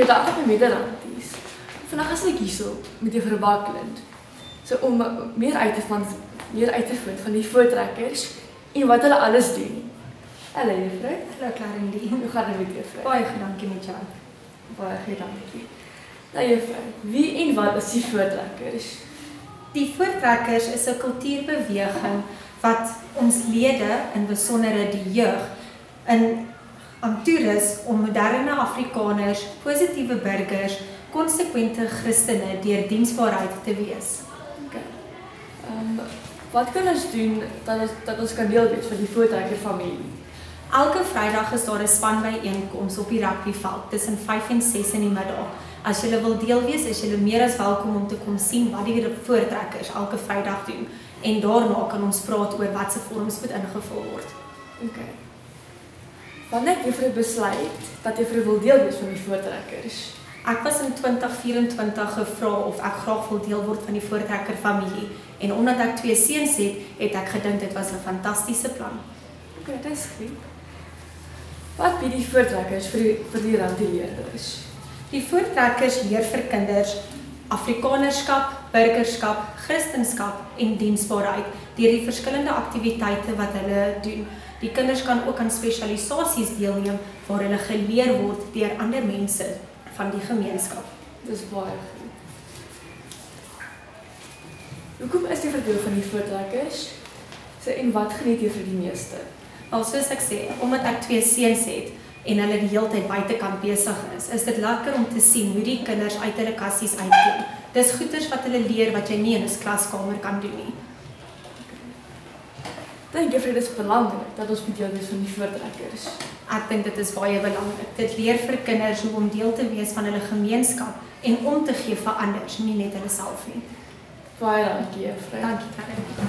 Goeiedag op my Nederlandies. Vandag is ek hierso met juffrou Bakland. So om meer uit te vind van die voortrekkers en wat hulle alles doen. Hallo juffrou. Hallo Clarendie. Hoe gaan dit met juffrou? Baie goed, dankie met jou. Baie goed, dankie. Nou juffrou, wie en wat is die voortrekkers? Die voortrekkers is 'n kultuurbeweging wat ons lede, in besondere die jeug, aan toerus om moderne Afrikaners, positiewe burgers, konsekwente Christene deur diensbaarheid te wees. Okay. Wat kan ons doen dat ons kan deel wees van die voortrekker familie? Elke Vrydag is daar 'n spanbyeenkoms op die rugbyveld tussen 5 en 6 in die middag. As julle wil deel wees, is julle meer as welkom om te kom sien wat die voortrekkers elke Vrydag doen. En daarna kan ons praat oor wat se vorms moet ingevul word. Okay. Wanneer juffrou besluit dat juffrou wil deel wees van die voortrekkers? Ek was in 2024 gevra of ek graag wil deel word van die voortrekker familie. En omdat ek 2 seuns het ek gedink dit was 'n fantastiese plan. Okay, dit is goed. Wat bied die voortrekkers vir die randleerders? Die voortrekkers leer vir kinders Afrikanerskap, burgerskap, Christenskap en diensbaarheid deur die verskillende aktiwiteite wat hulle doen. Die kinders kan ook aan spesialisasies deelneem waar hulle geleer word deur ander mense van die gemeenskap. Dis baie goed. Hoekom is jy verdeel van die voortrekkers? En wat geniet jy vir die meeste? Al soos ek sê, omdat ek 2 seuns het en hulle die hele tyd buitekant besig is dit lekker om te sien hoe die kinders uit hulle kassies uitkom. Dis goeters wat hulle leer wat jy nie in 'n klaskamer kan doen nie. Dink jy dit is belangrik dat ons deel wees van die voortrekkers? Ek dink dit is baie belangrik. Dit leer vir kinders hoe om deel te wees van hulle gemeenskap en om te gee vir ander, nie net hulle self nie. Baie dankie, juffrou. Dankie, Karen.